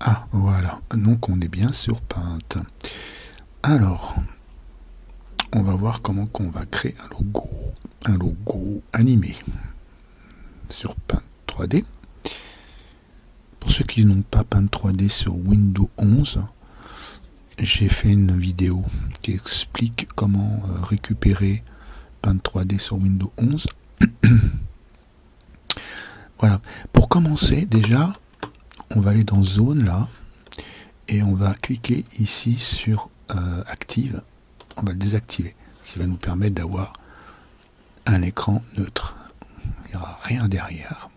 Ah, voilà. Donc, on est bien sur Paint. Alors, on va voir comment qu'on va créer un logo animé sur Paint 3D. Pour ceux qui n'ont pas Paint 3D sur Windows 11, j'ai fait une vidéo qui explique comment récupérer Paint 3D sur Windows 11. Voilà. Pour commencer, déjà, on va aller dans Zone, là, et on va cliquer ici sur Active. On va le désactiver, ce qui va nous permettre d'avoir un écran neutre. Il n'y aura rien derrière.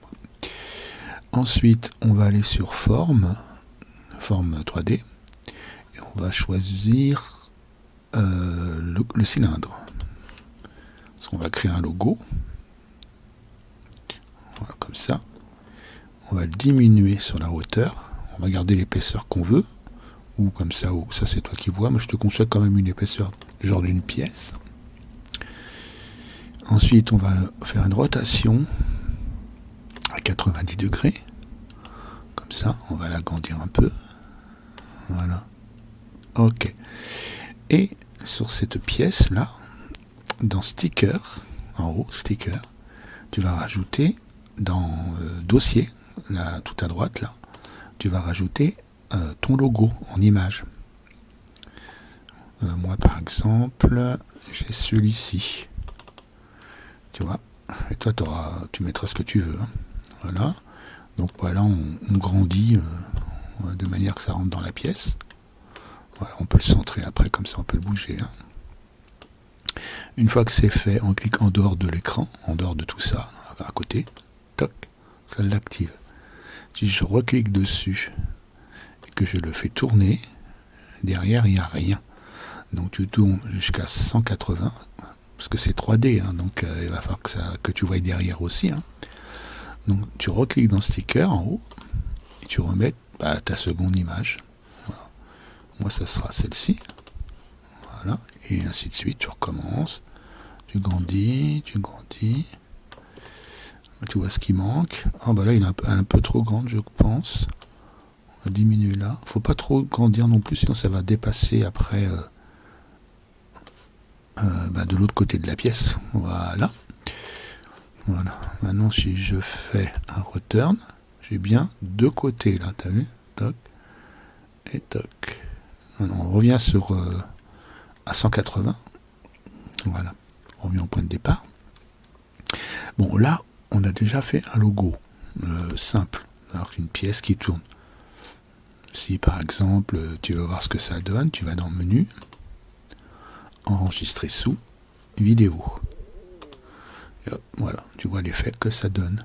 Ensuite, on va aller sur Forme 3D, et on va choisir le cylindre. Parce qu'on va créer un logo. Voilà, comme ça. On va le diminuer sur la hauteur. On va garder l'épaisseur qu'on veut. Ou comme ça, ou ça c'est toi qui vois. Moi je te conseille quand même une épaisseur genre d'une pièce. Ensuite, on va faire une rotation à 90 degrés. Comme ça, on va l'agrandir un peu. Voilà. Ok. Et sur cette pièce-là, dans Sticker, en haut, Sticker, tu vas rajouter dans Dossier, là, tout à droite, là, tu vas rajouter ton logo en image. Moi, par exemple, j'ai celui-ci. Tu vois. Et toi, tu mettras ce que tu veux. Hein. Voilà. Donc voilà, on grandit de manière que ça rentre dans la pièce. Voilà, on peut le centrer après, comme ça on peut le bouger. Hein. Une fois que c'est fait, on clique en dehors de l'écran, en dehors de tout ça, à côté, toc, ça l'active. Si je reclique dessus et que je le fais tourner, derrière il n'y a rien. Donc tu tournes jusqu'à 180, parce que c'est 3D, hein, donc il va falloir que tu voies derrière aussi. Hein. Donc tu recliques dans Sticker en haut, et tu remets ta seconde image. Voilà. Moi ça sera celle-ci. Voilà. Et ainsi de suite, tu recommences. Tu grandis. Tu vois ce qui manque. Ah bah là il est un peu trop grande je pense. On va diminuer là. Faut pas trop grandir non plus, sinon ça va dépasser après de l'autre côté de la pièce. Voilà. Voilà. Maintenant si je fais un return, j'ai bien deux côtés là, t'as vu? Toc et toc. Alors, on revient sur à 180. Voilà. On revient au point de départ. Bon là, on a déjà fait un logo simple, alors qu'une pièce qui tourne. Si par exemple tu veux voir ce que ça donne, tu vas dans Menu, Enregistrer sous, Vidéo. Et hop, voilà, tu vois l'effet que ça donne.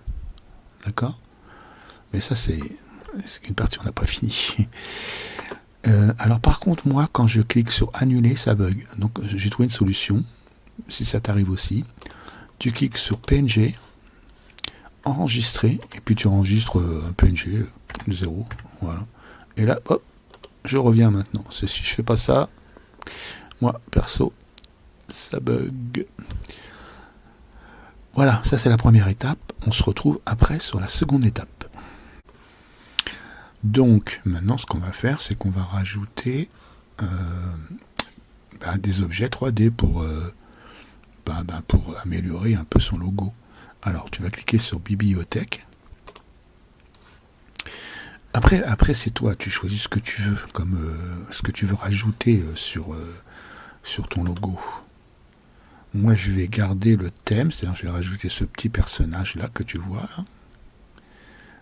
D'accord? Mais ça c'est une partie, on n'a pas fini. Alors par contre, moi, quand je clique sur Annuler, ça bug. Donc j'ai trouvé une solution, si ça t'arrive aussi. Tu cliques sur PNG, Enregistrer, et puis tu enregistres un PNG 0. Voilà. Et là, hop, je reviens maintenant. Si je fais pas ça, moi, perso, ça bug. Voilà, ça c'est la première étape. On se retrouve après sur la seconde étape. Donc, maintenant, ce qu'on va faire, c'est qu'on va rajouter des objets 3D pour améliorer un peu son logo. Alors, tu vas cliquer sur Bibliothèque. Après c'est toi, tu choisis ce que tu veux, comme ce que tu veux rajouter sur ton logo. Moi, je vais garder le thème, c'est-à-dire je vais rajouter ce petit personnage-là que tu vois. Là.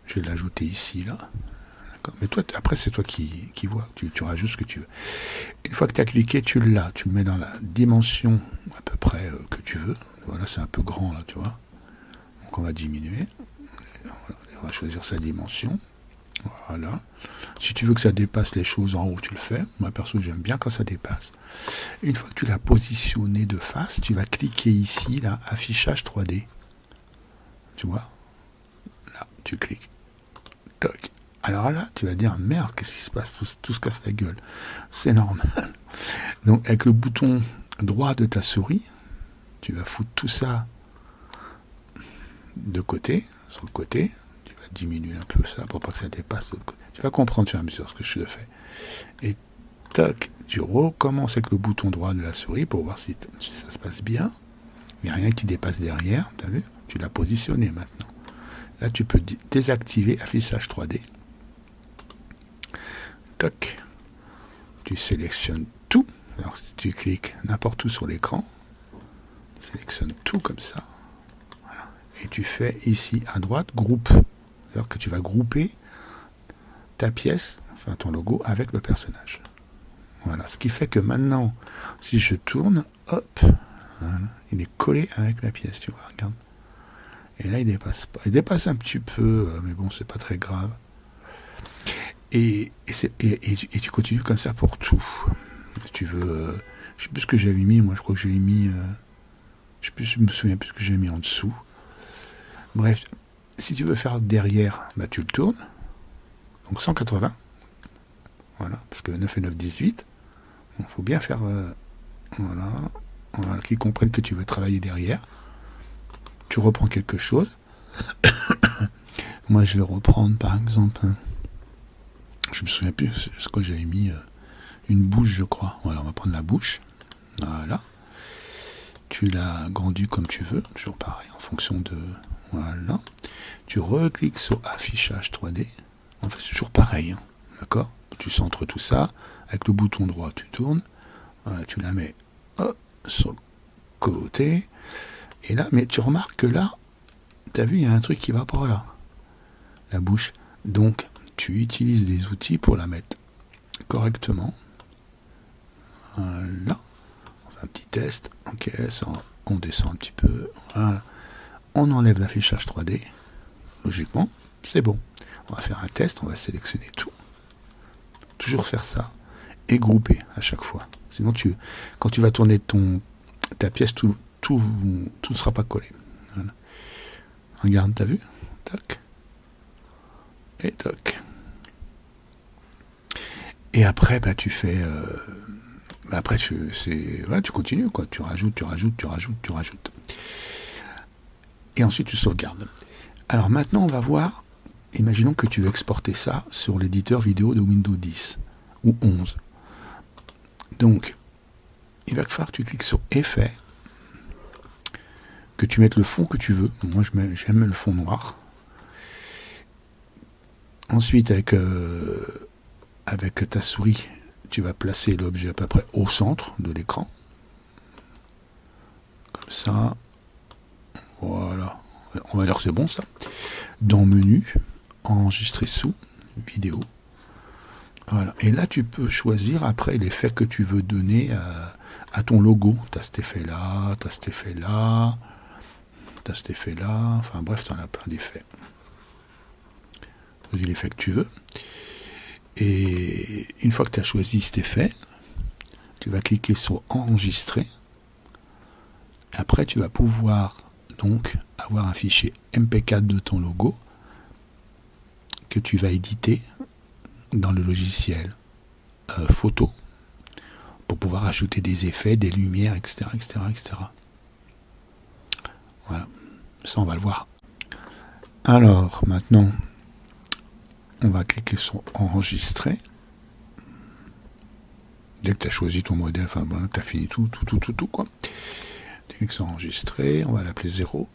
Je vais l'ajouter ici, là. Mais toi, après, c'est toi qui vois, tu rajoutes ce que tu veux. Une fois que tu as cliqué, tu l'as, tu le mets dans la dimension à peu près que tu veux. Voilà, c'est un peu grand, là, tu vois. Donc, on va diminuer. Voilà, on va choisir sa dimension. Voilà. Si tu veux que ça dépasse les choses en haut, tu le fais. Moi, perso, j'aime bien quand ça dépasse. Une fois que tu l'as positionné de face, tu vas cliquer ici, là, affichage 3D. Tu vois? Là, tu cliques. Toc. Alors là, tu vas dire, merde, qu'est-ce qui se passe? Tout se casse la gueule. C'est normal. Donc, avec le bouton droit de ta souris, tu vas foutre tout ça de côté, sur le côté. Tu vas diminuer un peu ça pour pas que ça dépasse de l'autre côté. Tu vas comprendre, tu vas me dire ce que je le fais. Et tac, tu recommences avec le bouton droit de la souris pour voir si ça se passe bien. Il n'y a rien qui dépasse derrière, tu as vu? Tu l'as positionné maintenant. Là, tu peux désactiver affichage 3D. Toc. Tu sélectionnes tout. Alors, tu cliques n'importe où sur l'écran. Tu sélectionnes tout comme ça. Voilà. Et tu fais ici à droite, groupe. C'est-à-dire que tu vas grouper ta pièce, enfin ton logo, avec le personnage. Voilà. Ce qui fait que maintenant, si je tourne, hop, voilà, il est collé avec la pièce, tu vois, regarde. Et là, il dépasse pas. Il dépasse un petit peu, mais bon, c'est pas très grave. Et tu continues comme ça pour tout. Si tu veux, je sais plus ce que j'avais mis. Moi, je crois que j'avais mis. Je me souviens plus ce que j'ai mis en dessous. Bref, si tu veux faire derrière, bah tu le tournes. Donc 180. Voilà, parce que 9 et 9, 18. Il faut bien faire. Voilà, qu'ils comprennent que tu veux travailler derrière. Tu reprends quelque chose. Moi, je vais reprendre, par exemple. Je me souviens plus ce que j'avais mis. Une bouche, je crois. Voilà, on va prendre la bouche. Voilà. Tu l'as grandi comme tu veux. Toujours pareil, en fonction de... Voilà. Tu recliques sur affichage 3D. En fait, c'est toujours pareil. Hein. D'accord? Tu centres tout ça. Avec le bouton droit, tu tournes. Voilà, tu la mets sur le côté. Et là, mais tu remarques que là, tu as vu, il y a un truc qui va par là. La bouche. Donc, tu utilises des outils pour la mettre correctement. Voilà. On fait un petit test. Ok, ça, on descend un petit peu. Voilà. On enlève l'affichage 3D. Logiquement, c'est bon. On va faire un test. On va sélectionner tout. Toujours faire ça. Et grouper à chaque fois. Sinon, quand tu vas tourner ta pièce, tout ne sera pas collé. Voilà. Regarde, t'as vu? Tac. Et toc. Et après, bah, tu fais... après, tu continues, quoi. Tu rajoutes. Et ensuite, tu sauvegardes. Alors maintenant, on va voir... Imaginons que tu veux exporter ça sur l'éditeur vidéo de Windows 10 ou 11. Donc, il va falloir que tu cliques sur Effets, que tu mettes le fond que tu veux. Moi, j'aime le fond noir. Ensuite, avec ta souris, tu vas placer l'objet à peu près au centre de l'écran. Comme ça. Voilà. On va dire que c'est bon, ça. Dans Menu, Enregistrer sous, Vidéo. Voilà. Et là, tu peux choisir après l'effet que tu veux donner à ton logo. Tu as cet effet-là, tu as cet effet-là, tu as cet effet-là. Enfin bref, tu en as plein d'effets. Choisis l'effet que tu veux. Et une fois que tu as choisi cet effet, tu vas cliquer sur Enregistrer. Après, tu vas pouvoir donc avoir un fichier MP4 de ton logo que tu vas éditer dans le logiciel photo pour pouvoir ajouter des effets, des lumières, etc., etc., etc. Voilà. Ça, on va le voir. Alors, maintenant, on va cliquer sur Enregistrer. Dès que tu as choisi ton modèle, enfin, bon, tu as fini tout, quoi. Tu cliques sur Enregistrer, on va l'appeler 0.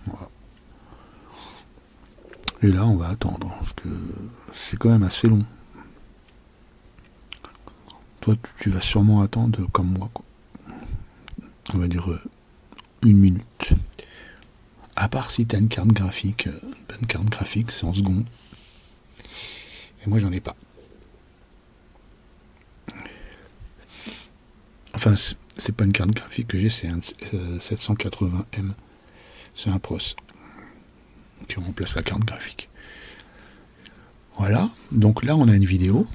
Voilà. Et là, on va attendre, parce que c'est quand même assez long. Toi, tu vas sûrement attendre comme moi, quoi. On va dire 1 minute. À part si tu as une carte graphique, c'est en secondes. Et moi, j'en ai pas. Enfin, c'est pas une carte graphique que j'ai, c'est un 780M. C'est un pros qui remplace la carte graphique. Voilà, donc là on a une vidéo.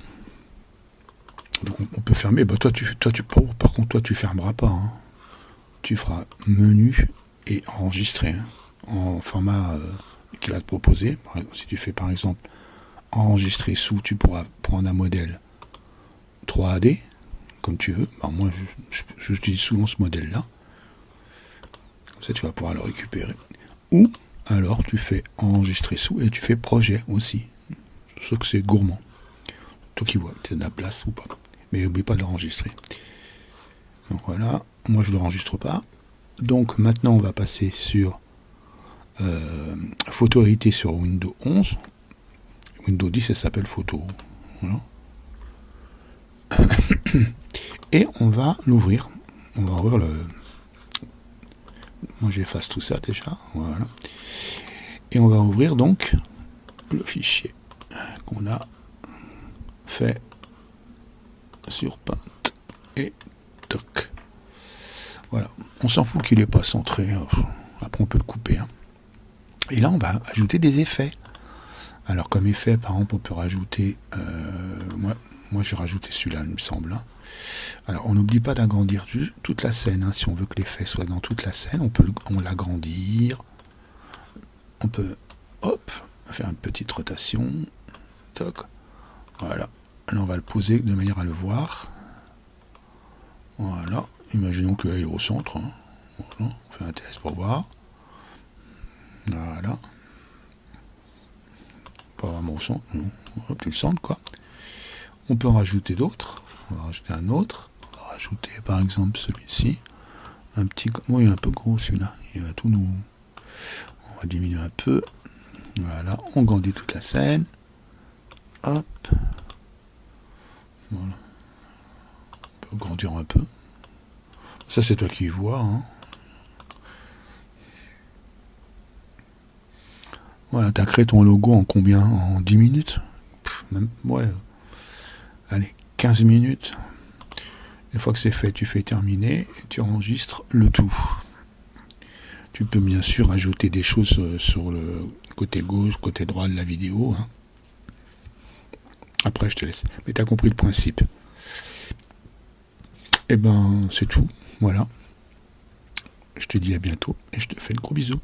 Donc on peut fermer. Bah, par contre, toi tu fermeras pas. Hein. Tu feras menu et enregistrer hein, en format qu'il va te proposer. Si tu fais par exemple enregistrer sous, tu pourras prendre un modèle 3D comme tu veux. Bah, moi j'utilise souvent ce modèle là. Comme ça tu vas pouvoir le récupérer. Ou alors tu fais enregistrer sous et tu fais projet aussi. Sauf que c'est gourmand. Toi qui vois, tu as de la place ou pas. Mais n'oublie pas de l'enregistrer. Donc voilà, moi je ne l'enregistre pas. Donc maintenant on va passer sur photo héritée sur Windows 11. Windows 10 ça s'appelle photo. Voilà. Et on va l'ouvrir. On va ouvrir le... Moi j'efface tout ça déjà. Voilà. Et on va ouvrir donc le fichier qu'on a fait sur Paint et toc. Voilà, on s'en fout qu'il n'est pas centré. Après on peut le couper. Hein. Et là on va ajouter des effets. Alors comme effet, par exemple, on peut rajouter. Moi j'ai rajouté celui-là, il me semble. Hein. Alors on n'oublie pas d'agrandir toute la scène. Hein. Si on veut que l'effet soit dans toute la scène, on l'agrandir. On peut, hop, faire une petite rotation. Toc. Voilà. Là on va le poser de manière à le voir. Voilà. Imaginons que là il est au centre. Hein. Voilà. On fait un test pour voir. Voilà. Pas vraiment au centre. Non. Hop, tu le centres quoi. On peut en rajouter d'autres. On va rajouter un autre. On va rajouter par exemple celui-ci. Un petit. Oh, il est un peu gros celui-là. Il va tout nous. On va diminuer un peu. Voilà. On grandit toute la scène. Hop. Voilà. On peut grandir un peu. Ça c'est toi qui vois. Hein. Voilà, t'as créé ton logo en combien? En 10 minutes? Même, ouais. Allez, 15 minutes. Une fois que c'est fait, tu fais terminer et tu enregistres le tout. Tu peux bien sûr ajouter des choses sur le côté gauche, côté droit de la vidéo. Hein. Après, je te laisse. Mais tu as compris le principe. Et ben, c'est tout. Voilà. Je te dis à bientôt et je te fais de gros bisous.